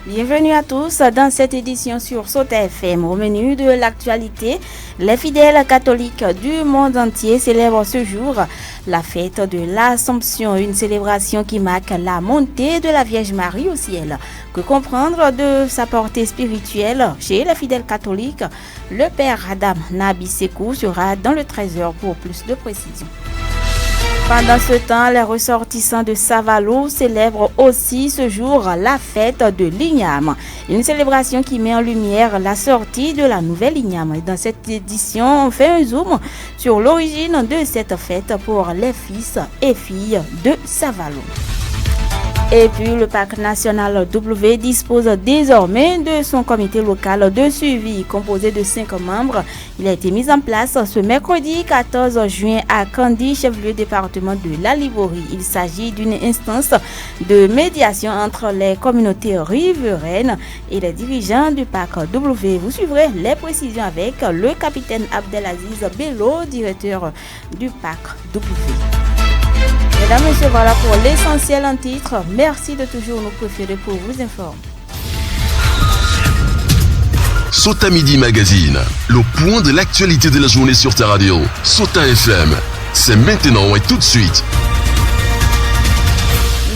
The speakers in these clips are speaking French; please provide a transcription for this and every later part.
Bienvenue à tous dans cette édition sur Sauta FM. Au menu de l'actualité, les fidèles catholiques du monde entier célèbrent ce jour la fête de l'Assomption, une célébration qui marque la montée de la Vierge Marie au ciel. Que comprendre de sa portée spirituelle chez les fidèles catholiques? Le père Adam Nabi Sekou sera dans le 13h pour plus de précision. Pendant ce temps, les ressortissants de Savalou célèbrent aussi ce jour la fête de l'Igname, une célébration qui met en lumière la sortie de la nouvelle Igname. Dans cette édition, on fait un zoom sur l'origine de cette fête pour les fils et filles de Savalou. Et puis le parc national W dispose désormais de son comité local de suivi composé de 5 membres. Il a été mis en place ce mercredi 14 juin à Kandi, chef-lieu département de la Livorie. Il s'agit d'une instance de médiation entre les communautés riveraines et les dirigeants du parc W. Vous suivrez les précisions avec le capitaine Abdelaziz Bello, directeur du parc W. Mesdames et messieurs, voilà pour l'essentiel en titre. Merci de toujours nous préférer pour vous informer. Sauta Midi Magazine, le point de l'actualité de la journée sur ta radio. Sauta FM, c'est maintenant et tout de suite.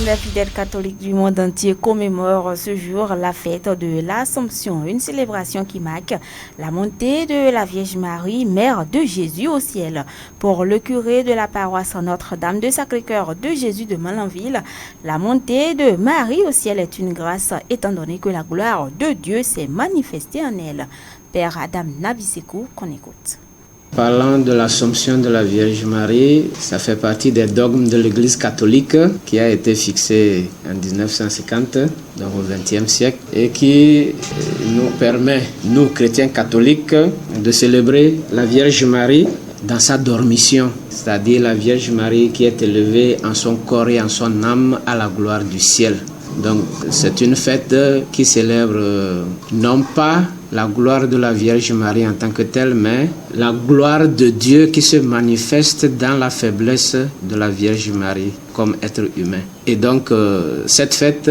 Les fidèles catholiques du monde entier commémorent ce jour la fête de l'Assomption, une célébration qui marque la montée de la Vierge Marie, mère de Jésus au ciel. Pour le curé de la paroisse Notre-Dame de Sacré-Cœur de Jésus de Malanville, la montée de Marie au ciel est une grâce étant donné que la gloire de Dieu s'est manifestée en elle. Père Adam Nabisekou, qu'on écoute. Parlant de l'Assomption de la Vierge Marie, ça fait partie des dogmes de l'Église catholique qui a été fixé en 1950, donc au XXe siècle, et qui nous permet, nous chrétiens catholiques, de célébrer la Vierge Marie dans sa dormition, c'est-à-dire la Vierge Marie qui est élevée en son corps et en son âme à la gloire du ciel. Donc c'est une fête qui célèbre non pas la gloire de la Vierge Marie en tant que telle, mais la gloire de Dieu qui se manifeste dans la faiblesse de la Vierge Marie comme être humain. Et donc cette fête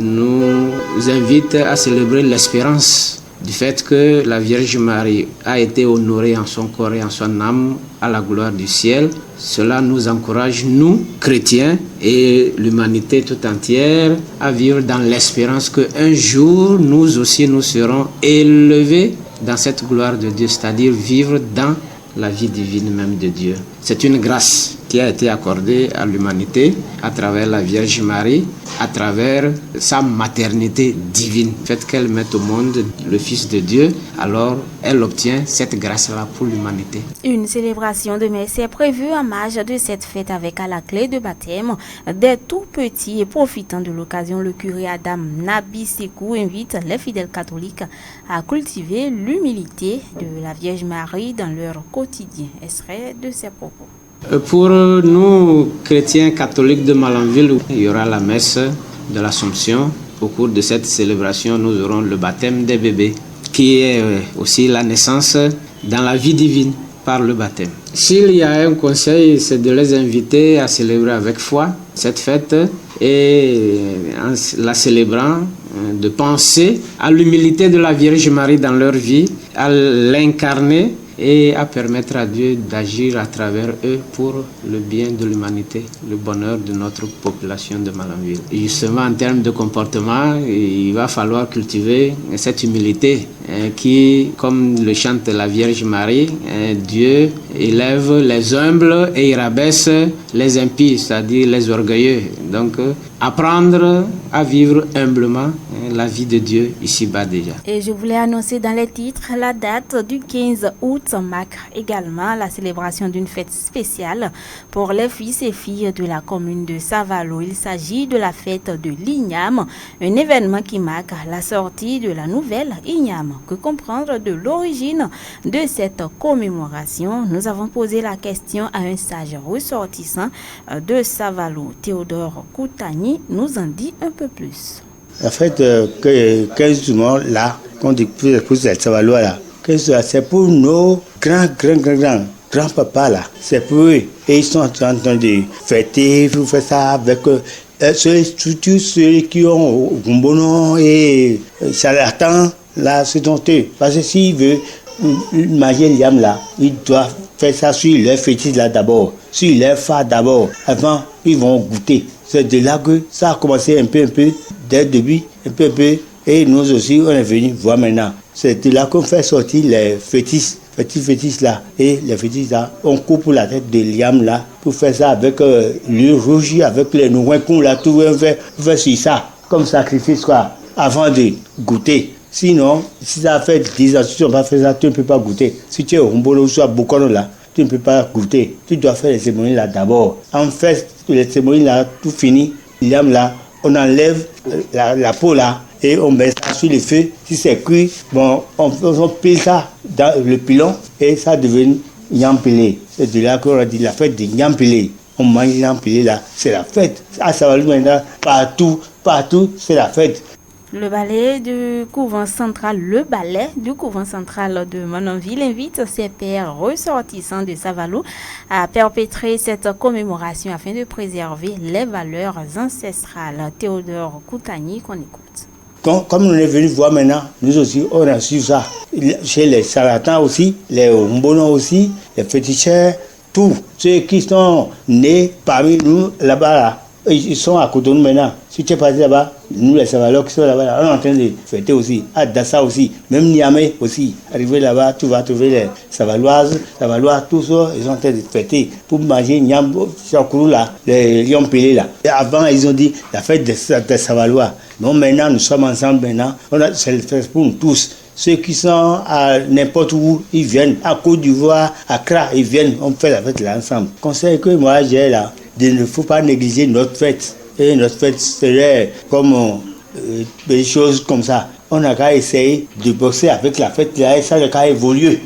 nous invite à célébrer l'espérance du fait que la Vierge Marie a été honorée en son corps et en son âme à la gloire du ciel. Cela nous encourage, nous, chrétiens, et l'humanité tout entière, à vivre dans l'espérance qu'un jour, nous aussi, nous serons élevés dans cette gloire de Dieu, c'est-à-dire vivre dans la vie divine même de Dieu. C'est une grâce qui a été accordée à l'humanité à travers la Vierge Marie, à travers sa maternité divine. Le fait qu'elle mette au monde le Fils de Dieu, alors elle obtient cette grâce-là pour l'humanité. Une célébration de messe est prévue en marge de cette fête avec à la clé de baptême des tout petits. Et profitant de l'occasion, le curé Adam Nabi Sekou invite les fidèles catholiques à cultiver l'humilité de la Vierge Marie dans leur quotidien. Extrait de ses propos. Pour nous, chrétiens catholiques de Malanville, il y aura la messe de l'Assomption. Au cours de cette célébration, nous aurons le baptême des bébés, qui est aussi la naissance dans la vie divine par le baptême. S'il y a un conseil, c'est de les inviter à célébrer avec foi cette fête et en la célébrant, de penser à l'humilité de la Vierge Marie dans leur vie, à l'incarner et à permettre à Dieu d'agir à travers eux pour le bien de l'humanité, le bonheur de notre population de Malanville. Et justement, en termes de comportement, il va falloir cultiver cette humilité qui, comme le chante la Vierge Marie, Dieu élève les humbles et il rabaisse les impies, c'est-à-dire les orgueilleux. Donc, apprendre à vivre humblement la vie de Dieu ici-bas déjà. Et je voulais annoncer dans les titres la date du 15 août marque également la célébration d'une fête spéciale pour les fils et filles de la commune de Savalou. Il s'agit de la fête de l'Igname, un événement qui marque la sortie de la nouvelle Igname. Que comprendre de l'origine de cette commémoration? Nous avons posé la question à un sage ressortissant de Savalou, Théodore Koutani nous en dit un peu plus. En fait, que justement là, qu'on dit pour cette Savalou là, c'est pour nos grands-papas là, c'est pour eux. Et ils sont en train de fêter, vous faites ça avec sur les structures, ceux qui ont Gumbono et charlatan, là, c'est honteux. Parce que s'il veut manger liam là, il doit faire ça sur leur fétiche là d'abord, sur leur phare d'abord, avant ils vont goûter. C'est de là que ça a commencé un peu, dès le début, un peu, et nous aussi on est venus voir maintenant. C'est de là qu'on fait sortir les fétiches là, et les fétiches là, on coupe la tête de liam là, pour faire ça avec le rouge, avec les nouins là, tout on fait sur ça, comme sacrifice quoi, avant de goûter. Sinon, si ça fait 10 ans, si tu n'as pas fait ça, tu ne peux pas goûter. Si tu es au Humbolo ou à Bokono là, tu ne peux pas goûter. Tu dois faire les cérémonies là d'abord. En fait, les cérémonies là, tout fini, liam là, on enlève la peau là et on met ça sur le feu. Si c'est cuit, bon, on pile ça dans le pilon et ça devient Nyampilé. C'est de là qu'on a dit la fête de Nyampilé. On mange Nyampilé là, c'est la fête. À Savalou maintenant, partout, c'est la fête. Le ballet du couvent central de Mononville invite ses pairs ressortissants de Savalou à perpétrer cette commémoration afin de préserver les valeurs ancestrales. Théodore Koutani, qu'on écoute. Comme on est venu voir maintenant, nous aussi, on a su ça. Chez les charlatans aussi, les Humbono aussi, les féticheurs, tous ceux qui sont nés parmi nous là-bas, là, ils sont à côté de nous maintenant. Si tu es passé là-bas, nous les Savalois qui sont là-bas, là, on est en train de fêter aussi. À Dassa aussi, même Niamey aussi. Arrivé là-bas, tu vas trouver les Savalois, tous ça, ils sont en train de fêter pour manger Niambo, Chakourou là, les lions pelés là. Et avant, ils ont dit la fête des Savalois. Non, maintenant, nous sommes ensemble maintenant. C'est le fête pour nous tous. Ceux qui sont à n'importe où, ils viennent. À Côte d'Ivoire, à Accra, ils viennent. On fait la fête là ensemble. Conseil que moi j'ai là, il ne faut pas négliger notre fête. Et notre fête serait comme des choses comme ça. On n'a qu'à essayer de bosser avec la fête là et ça n'a qu'à évoluer.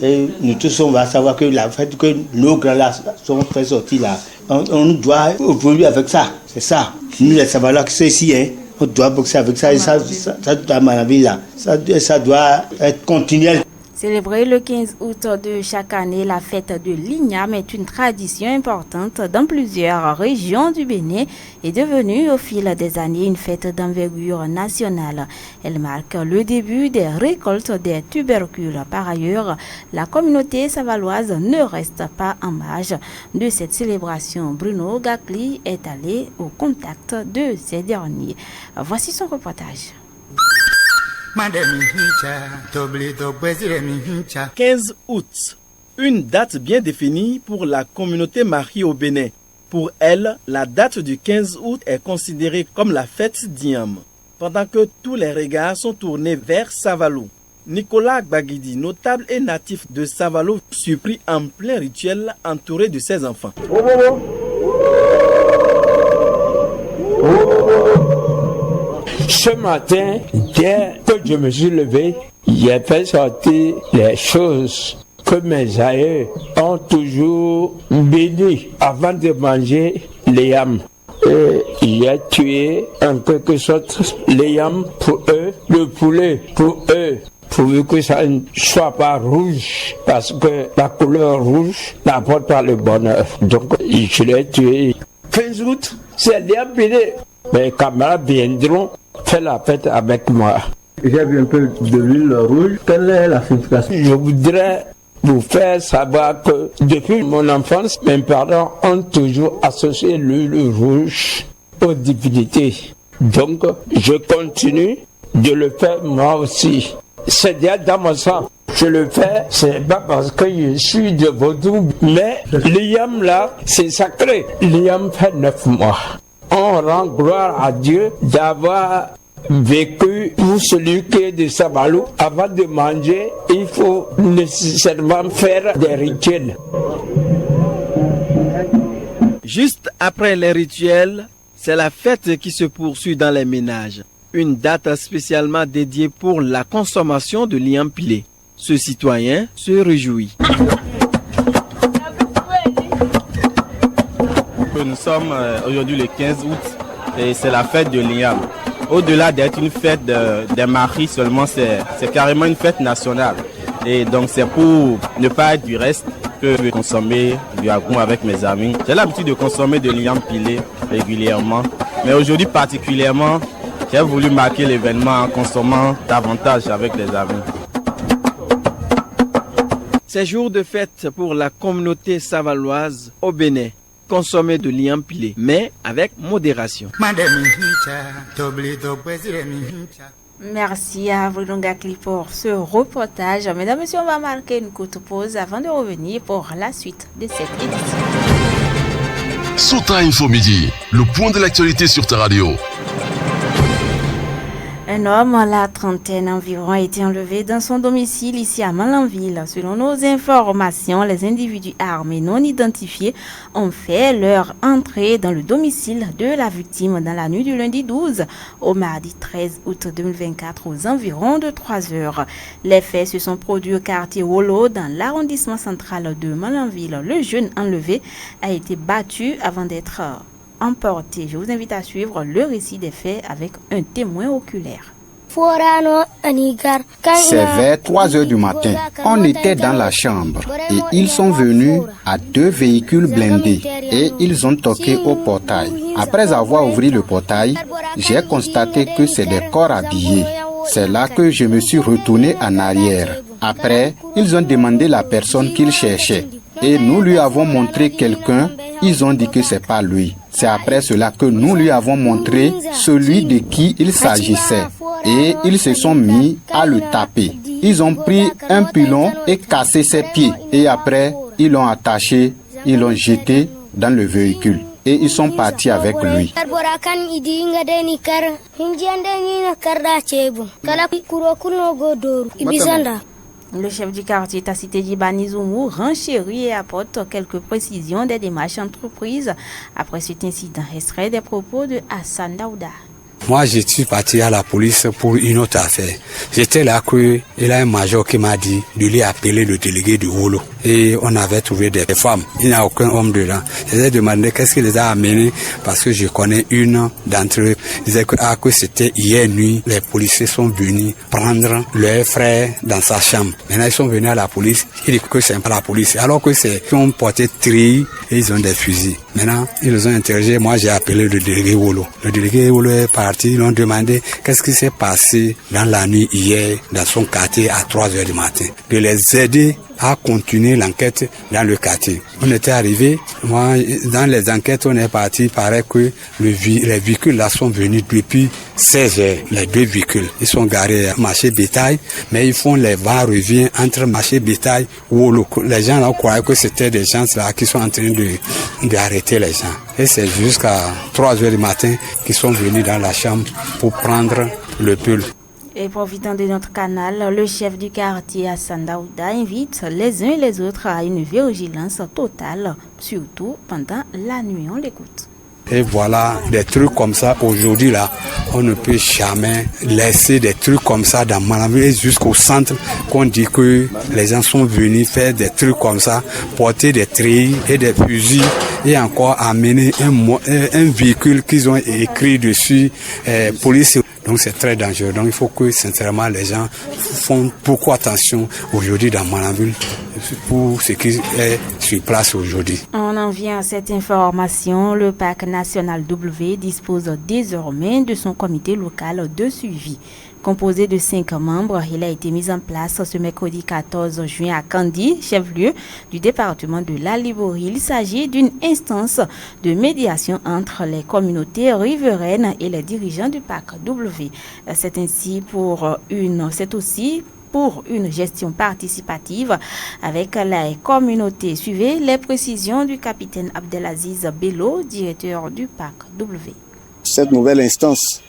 Et nous tous on va savoir que la fête que nos grands là sont fait sortir là, on doit évoluer avec ça. C'est ça. Nous les Savalois qui sont ici, hein, on doit bosser avec ça et ça doit m'avis là. Ça doit être continuel. Célébrer le 15 août de chaque année, la fête de l'Igname est une tradition importante dans plusieurs régions du Bénin et devenue au fil des années une fête d'envergure nationale. Elle marque le début des récoltes des tubercules. Par ailleurs, la communauté savaloise ne reste pas en marge de cette célébration. Bruno Gakli est allé au contact de ces derniers. Voici son reportage. 15 août, une date bien définie pour la communauté Marie au Bénin. Pour elle, la date du 15 août est considérée comme la fête d'Iam, pendant que tous les regards sont tournés vers Savalou. Nicolas Gbagidi, notable et natif de Savalou, surpris en plein rituel entouré de ses enfants. Ce matin, dès que je me suis levé, j'ai fait sortir les choses que mes aïeux ont toujours bénies avant de manger les yams. Et j'ai tué en quelque sorte les yams pour eux, le poulet pour eux, pourvu que ça ne soit pas rouge, parce que la couleur rouge n'apporte pas le bonheur. Donc, je l'ai tué. 15 août, c'est bien béni. Mes camarades viendront faire la fête avec moi. J'ai vu un peu de l'huile rouge. Quelle est la signification? Je voudrais vous faire savoir que depuis mon enfance, mes parents ont toujours associé l'huile rouge aux divinités. Donc, je continue de le faire moi aussi. C'est déjà dans mon sang. Je le fais, c'est pas parce que je suis de Vaudou, mais l'Iyam là, c'est sacré. L'Iyam fait 9 mois. On rend gloire à Dieu d'avoir vécu pour celui qui est de Savalou. Avant de manger, il faut nécessairement faire des rituels. Juste après les rituels, c'est la fête qui se poursuit dans les ménages. Une date spécialement dédiée pour la consommation de liam pilé. Ce citoyen se réjouit. Nous sommes aujourd'hui le 15 août et c'est la fête de l'Iam. Au-delà d'être une fête des maris seulement, c'est carrément une fête nationale. Et donc c'est pour ne pas être du reste que je vais consommer du agou avec mes amis. J'ai l'habitude de consommer de l'Iam pilé régulièrement Mais aujourd'hui particulièrement, j'ai voulu marquer l'événement en consommant davantage avec les amis. Ces jours de fête pour la communauté savaloise au Bénin. Consommer de liam pilé, mais avec modération. Merci à Vrulongakli pour ce reportage. Mesdames et messieurs, on va marquer une courte pause avant de revenir pour la suite de cette édition. Sota Info Midi, le point de l'actualité sur ta radio. Un homme à la trentaine environ a été enlevé dans son domicile ici à Malanville. Selon nos informations, les individus armés non identifiés ont fait leur entrée dans le domicile de la victime dans la nuit du lundi 12 au mardi 13 août 2024 aux environs de 3 heures. Les faits se sont produits au quartier Wolo dans l'arrondissement central de Malanville. Le jeune enlevé a été battu avant d'être emporté. Je vous invite à suivre le récit des faits avec un témoin oculaire. C'est vers 3 heures du matin. On était dans la chambre et ils sont venus à 2 véhicules blindés et ils ont toqué au portail. Après avoir ouvert le portail, j'ai constaté que c'est des corps habillés. C'est là que je me suis retourné en arrière. Après, ils ont demandé la personne qu'ils cherchaient. Et nous lui avons montré quelqu'un, ils ont dit que c'est pas lui. C'est après cela que nous lui avons montré celui de qui il s'agissait. Et ils se sont mis à le taper. Ils ont pris un pilon et cassé ses pieds. Et après, ils l'ont attaché, ils l'ont jeté dans le véhicule. Et ils sont partis avec lui. Le chef du quartier Tacité Djibani Zoumou renchérit et apporte quelques précisions des démarches entreprises après cet incident. Extrait des propos de Hassan Daouda. Moi, je suis parti à la police pour une autre affaire. J'étais là qu'il y a un major qui m'a dit de lui appeler le délégué du Wolo. Et on avait trouvé des femmes. Il n'y a aucun homme dedans. Je lui ai demandé qu'est-ce qui les a amenés parce que je connais une d'entre eux. Il disait que c'était hier nuit. Les policiers sont venus prendre leur frère dans sa chambre. Maintenant, ils sont venus à la police. Il dit que c'est pas la police. Alors que c'est qu'ils ont porté tri et ils ont des fusils. Maintenant, ils les ont interrogés. Moi, j'ai appelé le délégué Wolo. Le délégué Wolo est parti. Ils l'ont demandé qu'est-ce qui s'est passé dans la nuit hier dans son quartier à 3 heures du matin. De les aider à continuer l'enquête dans le quartier. On était arrivé, moi, dans les enquêtes, on est parti, il paraît que les véhicules là sont venus depuis 16 heures, les 2 véhicules. Ils sont garés à marché bétail, mais ils font les va-revient entre marché bétail ou les gens là croyaient que c'était des gens là qui sont en train d'arrêter les gens. Et c'est jusqu'à 3 heures du matin qu'ils sont venus dans la chambre pour prendre le pull. Et profitant de notre canal, le chef du quartier Hassan Daouda invite les uns et les autres à une vigilance totale, surtout pendant la nuit. On l'écoute. Et voilà, des trucs comme ça, aujourd'hui là, on ne peut jamais laisser des trucs comme ça dans Malanville jusqu'au centre, qu'on dit que les gens sont venus faire des trucs comme ça, porter des treillis et des fusils, et encore amener un véhicule qu'ils ont écrit dessus, police. Donc c'est très dangereux. Donc il faut que sincèrement les gens font beaucoup attention aujourd'hui dans Malanville pour ce qui est sur place aujourd'hui. On en vient à cette information. Le parc national W dispose désormais de son comité local de suivi. Composé de 5 membres, il a été mis en place ce mercredi 14 juin à Kandi, chef-lieu du département de la Liborie. Il s'agit d'une instance de médiation entre les communautés riveraines et les dirigeants du parc W. C'est aussi pour une gestion participative avec les communautés. Suivez les précisions du capitaine Abdelaziz Bello, directeur du parc W. Cette nouvelle instance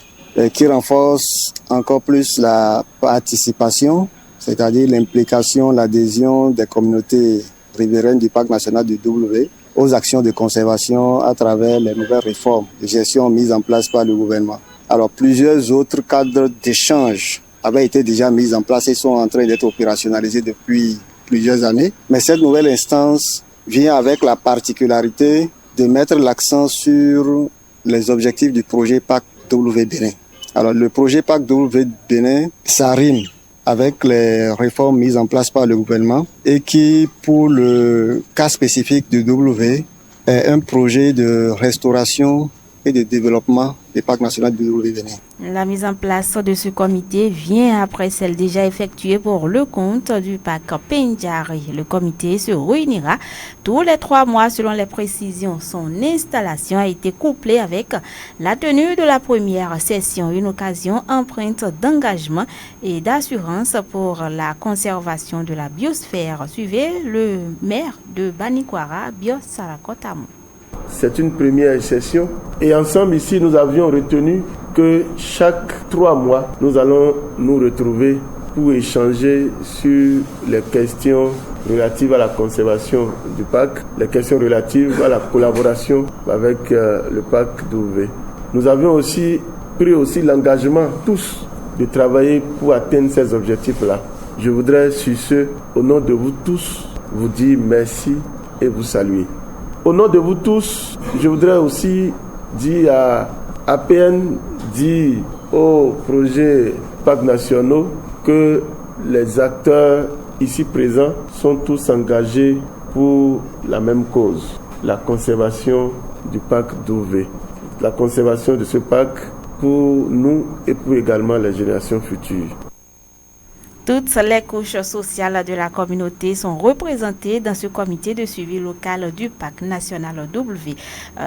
qui renforce encore plus la participation, c'est-à-dire l'implication, l'adhésion des communautés riveraines du parc national du W aux actions de conservation à travers les nouvelles réformes de gestion mises en place par le gouvernement. Alors plusieurs autres cadres d'échange avaient été déjà mis en place et sont en train d'être opérationnalisés depuis plusieurs années. Mais cette nouvelle instance vient avec la particularité de mettre l'accent sur les objectifs du projet PAC W Bénin. Alors le projet PAC W Bénin, ça rime avec les réformes mises en place par le gouvernement et qui, pour le cas spécifique du W, est un projet de restauration et de développement du parc national du Bénin. La mise en place de ce comité vient après celle déjà effectuée pour le compte du parc Pendjari. Le comité se réunira tous les 3 mois selon les précisions. Son installation a été couplée avec la tenue de la première session, une occasion empreinte d'engagement et d'assurance pour la conservation de la biosphère. Suivez le maire de Banikwara, Bios Sarakotamou. C'est une première session et ensemble ici nous avions retenu que chaque 3 mois nous allons nous retrouver pour échanger sur les questions relatives à la conservation du parc, les questions relatives à la collaboration avec le parc d'Ouvé. Nous avions aussi pris l'engagement tous de travailler pour atteindre ces objectifs-là. Je voudrais sur ce, au nom de vous tous, vous dire merci et vous saluer. Au nom de vous tous, je voudrais aussi dire à APN, dire aux projets parcs nationaux que les acteurs ici présents sont tous engagés pour la même cause, la conservation du parc d'Ouvé, la conservation de ce parc pour nous et pour également les générations futures. Toutes les couches sociales de la communauté sont représentées dans ce comité de suivi local du parc national W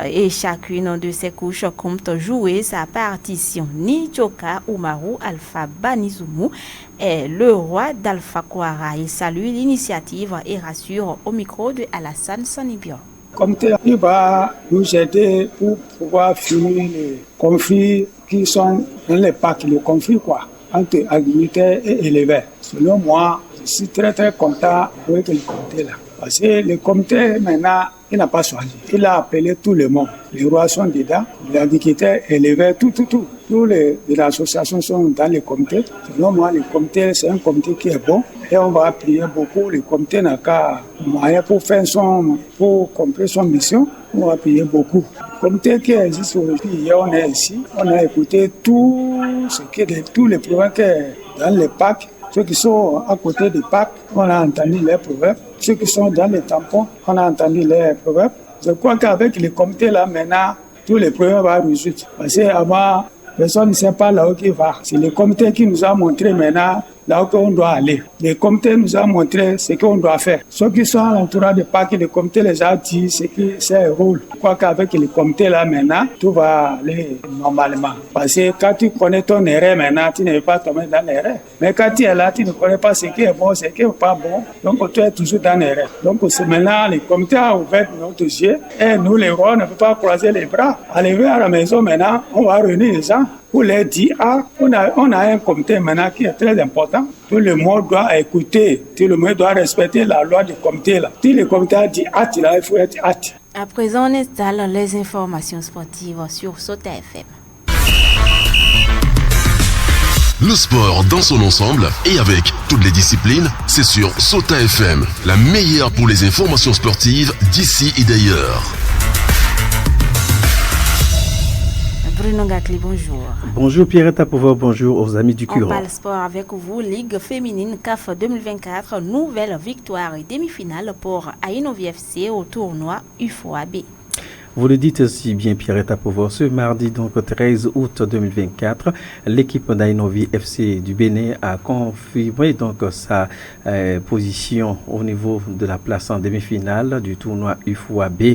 et chacune de ces couches compte jouer sa partition. Nichoka Umaru Alpha Banizumu est le roi d'Alpha Kwara. Il salue l'initiative et rassure au micro de Alassane Sanibio. Le comité va nous aider pour pouvoir finir les conflits qui sont dans les parcs, les conflits entre agriculteurs et éleveurs. Selon moi, je suis très content avec le comité là. Parce que le comité maintenant, il n'a pas choisi. Il a appelé tout le monde. Les rois sont dedans, les agriculteurs, éleveurs, tous les associations sont dans le comité. Selon moi, le comité, c'est un comité qui est bon. Et on va appuyer beaucoup. Le comité n'a qu'à moyen pour accomplir son mission. On va appuyer beaucoup. Le comité qui existe aujourd'hui, hier on est ici, on a écouté tous les problèmes qui sont dans les parcs. Ceux qui sont à côté des parcs, on a entendu les proverbes. Ceux qui sont dans les tampons, on a entendu les proverbes. Je crois qu'avec le comité là, maintenant, tous les problèmes vont résoudre. Parce qu'avant, personne ne sait pas là où il va. C'est le comité qui nous a montré maintenant là où on doit aller. Le comité nous a montré ce qu'on doit faire. Ceux qui sont à l'entourage du parc, le comité les a dit c'est un rôle. Je crois qu'avec le comité là maintenant, tout va aller normalement. Parce que quand tu connais ton erreur maintenant, tu ne veux pas tomber dans l'erreur. Mais quand tu es là, tu ne connais pas ce qui est bon, ce qui n'est pas bon. Donc tu es toujours dans l'erreur. Donc c'est maintenant, le comité a ouvert notre yeux. Et nous, les rois, ne pouvons pas croiser les bras. Arriver à la maison maintenant, on va réunir les gens. Pour leur dire, on a un comité maintenant qui est très important. Tout le monde doit écouter, tout le monde doit respecter la loi du comité. Là. Si le comité a dit hâte, là, il faut être hâte. À présent, on installe les informations sportives sur Sota FM. Le sport dans son ensemble et avec toutes les disciplines, c'est sur Sota FM, la meilleure pour les informations sportives d'ici et d'ailleurs. Bruno Gatli, bonjour. Bonjour Pierrette Apouva, bonjour aux amis du Curon. On parle sport avec vous, Ligue féminine CAF 2024, nouvelle victoire et demi-finale pour Ainovi FC au tournoi UFOAB. Vous le dites si bien, Pierrette Apouva, ce mardi, donc 13 août 2024, l'équipe d'Ainovi FC du Bénin a confirmé donc sa position au niveau de la place en demi-finale du tournoi UFOAB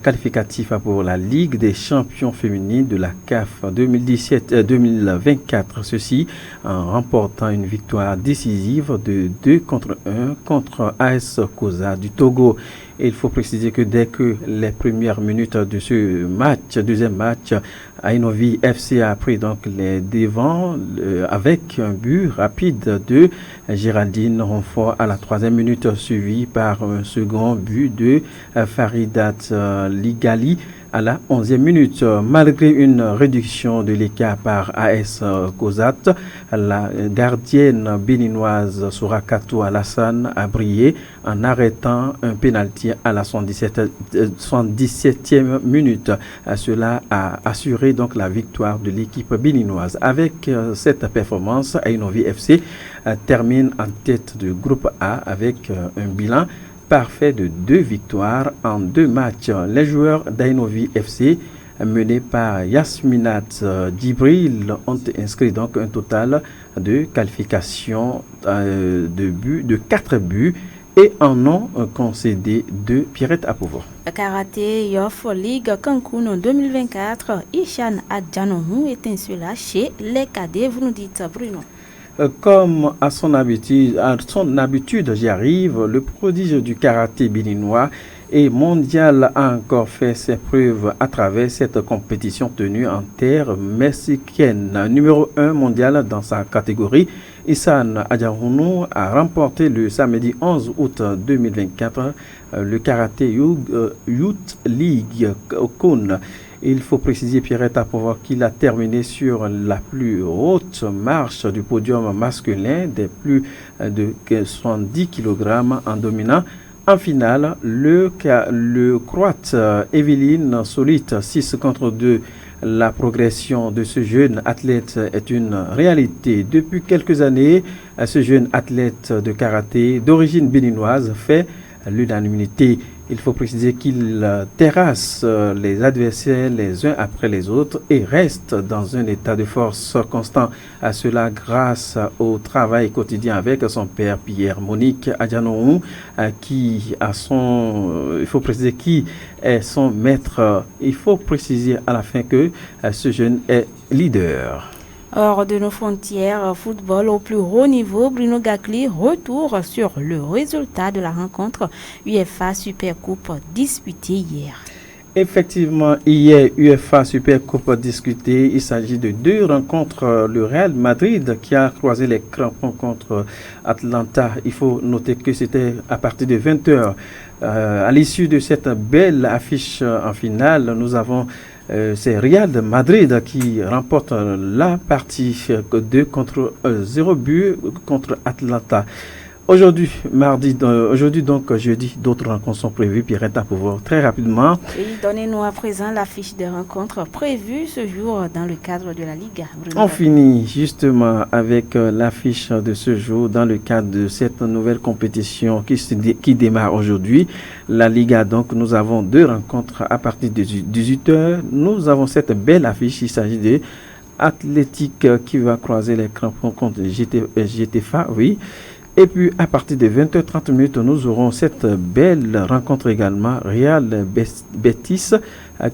qualificatif pour la Ligue des champions féminines de la CAF 2017-2024. Ceci en remportant une victoire décisive de 2-1 contre AS Koza du Togo. Et il faut préciser que dès que les premières minutes de ce match, deuxième match, Ainovi FC a pris donc les devants avec un but rapide de Géraldine Ronfort à la 3e minute, suivi par un second but de Faridat Ligali à la 11e minute. Malgré une réduction de l'écart par AS Kozat, la gardienne béninoise Sourakato Alassane a brillé en arrêtant un pénalty à la 77e minute. Cela a assuré donc la victoire de l'équipe béninoise. Avec cette performance, Ainovi FC termine en tête du groupe A avec un bilan parfait de 2 victoires en 2 matchs. Les joueurs d'Ainovi FC menés par Yasminat Djibril ont inscrit donc un total de qualifications de 4 buts et en ont concédé 2. Pierrette Apovo. Karaté Yoff League Cancun 2024, Ishan Adjanohou étincela chez les cadets, vous nous dites Bruno. Comme à son habitude, j'y arrive, le prodige du karaté béninois et mondial a encore fait ses preuves à travers cette compétition tenue en terre mexicaine. Numéro 1 mondial dans sa catégorie, Ishan Adjanohou a remporté le samedi 11 août 2024 le Karaté Youth League Cancun. Il faut préciser, Pierrette Apovo, qu'il a terminé sur la plus haute marche du podium masculin des plus de 70 kg en dominant en finale le Croate Evelyn Solit 6-2. La progression de ce jeune athlète est une réalité. Depuis quelques années, ce jeune athlète de karaté d'origine béninoise fait l'unanimité. Il faut préciser qu'il terrasse les adversaires les uns après les autres et reste dans un état de force constant. À cela grâce au travail quotidien avec son père Pierre-Monique Adjanohou, qui est son maître. Il faut préciser à la fin que ce jeune est leader. Hors de nos frontières, football au plus haut niveau, Bruno Gakli retour sur le résultat de la rencontre UEFA Super Coupe disputée hier. Effectivement, hier, UEFA Super Coupe discutée. Il s'agit de 2 rencontres. Le Real Madrid qui a croisé les crampons contre Atlanta. Il faut noter que c'était à partir de 20h. À l'issue de cette belle affiche en finale, nous avons c'est Real de Madrid qui remporte la partie 2-0 but contre Atlanta. Aujourd'hui, jeudi, d'autres rencontres sont prévues. Pierrette Apovo, très rapidement. Et donnez-nous à présent la fiche des rencontres prévues ce jour dans le cadre de la Liga. On finit justement avec l'affiche de ce jour dans le cadre de cette nouvelle compétition qui démarre aujourd'hui. La Liga, donc, nous avons 2 rencontres à partir de 18h. Nous avons cette belle affiche. Il s'agit de Athletic qui va croiser les crampons contre GTFA, oui. Et puis, à partir de 20h30, nous aurons cette belle rencontre également, Real Betis,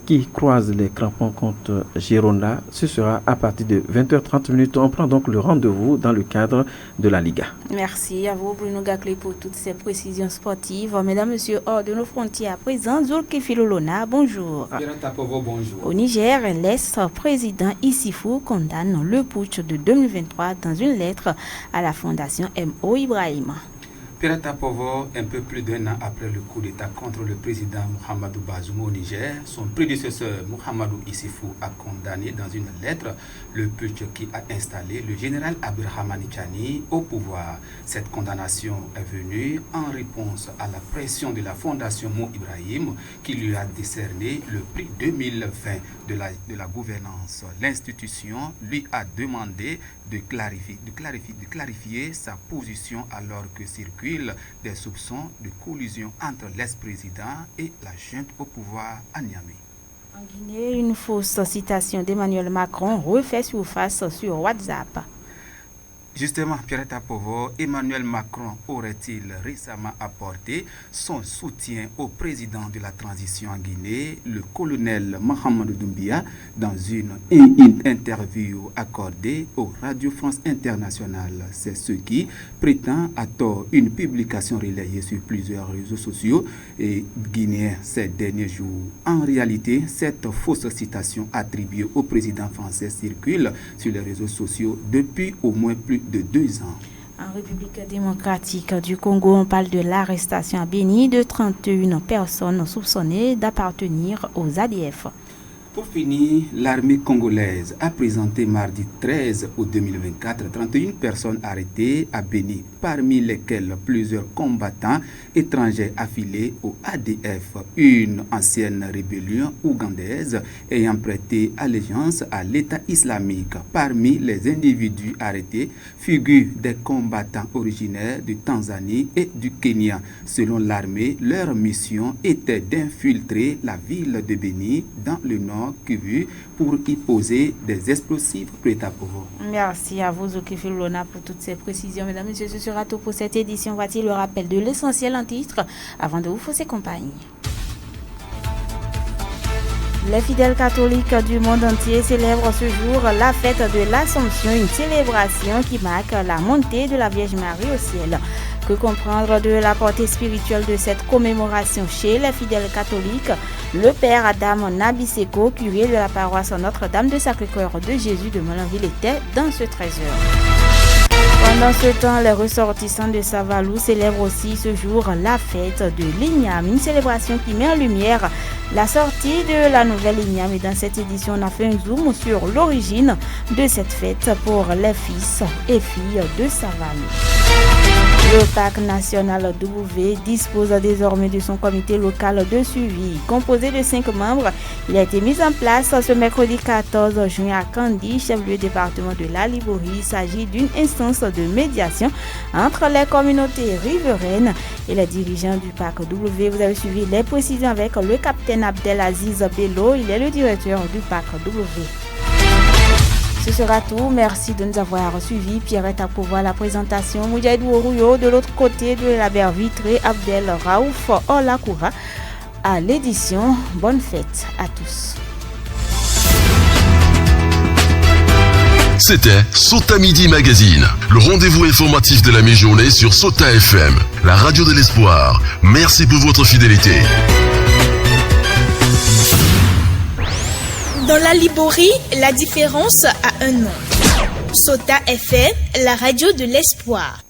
qui croise les crampons contre Girona. Ce sera à partir de 20h30. On prend donc le rendez-vous dans le cadre de la Liga. Merci à vous, Bruno Gakli, pour toutes ces précisions sportives. Mesdames, Messieurs, hors de nos frontières, à présent, Zulkifil Olona, bonjour. Bonjour. Au Niger, l'ex-président Issifou condamne le putsch de 2023 dans une lettre à la fondation M.O. Ibrahim. Pierrette Apovo, un peu plus d'1 an après le coup d'État contre le président Mohamedou Bazoum au Niger, son prédécesseur Mohamedou Issifou a condamné dans une lettre le putsch qui a installé le général Abdurrahmane Tchani au pouvoir. Cette condamnation est venue en réponse à la pression de la fondation Mo Ibrahim qui lui a décerné le prix 2020 de la gouvernance. L'institution lui a demandé de clarifier sa position alors que circulent des soupçons de collusion entre l'ex-président et la junte au pouvoir à Niamey. En Guinée, une fausse citation d'Emmanuel Macron refait surface sur WhatsApp. Justement, Pierrette Apovo, Emmanuel Macron aurait-il récemment apporté son soutien au président de la transition en Guinée, le colonel Mahamadou Doumbia, dans une interview accordée au Radio France Internationale. C'est ce qui prétend à tort une publication relayée sur plusieurs réseaux sociaux et guinéens ces derniers jours. En réalité, cette fausse citation attribuée au président français circule sur les réseaux sociaux depuis au moins plus de 2 ans. En République démocratique du Congo, on parle de l'arrestation à Béni de 31 personnes soupçonnées d'appartenir aux ADF. Pour finir, l'armée congolaise a présenté mardi 13 août 2024 31 personnes arrêtées à Béni, parmi lesquelles plusieurs combattants étrangers affiliés au ADF, une ancienne rébellion ougandaise ayant prêté allégeance à l'État islamique. Parmi les individus arrêtés figurent des combattants originaires de Tanzanie et du Kenya. Selon l'armée, leur mission était d'infiltrer la ville de Béni dans le nord munitions Cubu pour y poser des explosifs prêts à pouvoir. Merci à vous, Zoki Filona, pour toutes ces précisions. Mesdames et messieurs, ce sera tout pour cette édition. Voici le rappel de l'essentiel en titre avant de vous fausser compagnie. Les fidèles catholiques du monde entier célèbrent ce jour la fête de l'Assomption, une célébration qui marque la montée de la Vierge Marie au ciel. Que comprendre de la portée spirituelle de cette commémoration chez les fidèles catholiques? Le père Adam Nabiseko, curé de la paroisse Notre-Dame de Sacré-Cœur de Jésus de Molenville, était dans ce 13h. Pendant ce temps, les ressortissants de Savalou célèbrent aussi ce jour la fête de l'Ignam, une célébration qui met en lumière la sortie de la nouvelle Ignam. Et dans cette édition, on a fait un zoom sur l'origine de cette fête pour les fils et filles de Savalou. Le parc national W dispose désormais de son comité local de suivi. Composé de 5 membres, il a été mis en place ce mercredi 14 juin à Kandy, chef-lieu département de la Liborie. Il s'agit d'une instance de médiation entre les communautés riveraines et les dirigeants du parc W. Vous avez suivi les précisions avec le capitaine Abdelaziz Bello. Il est le directeur du parc W. Ce sera tout. Merci de nous avoir suivis. Pierrette a pouvoir la présentation. Moudjaïd Ourouyo de l'autre côté de la berre vitrée. Abdel Raouf Olakoura à l'édition. Bonne fête à tous. C'était Sota Midi Magazine, le rendez-vous informatif de la mi-journée sur Sota FM, la radio de l'espoir. Merci pour votre fidélité. Dans la Liborie, la différence a un nom. Sota FM, la radio de l'espoir.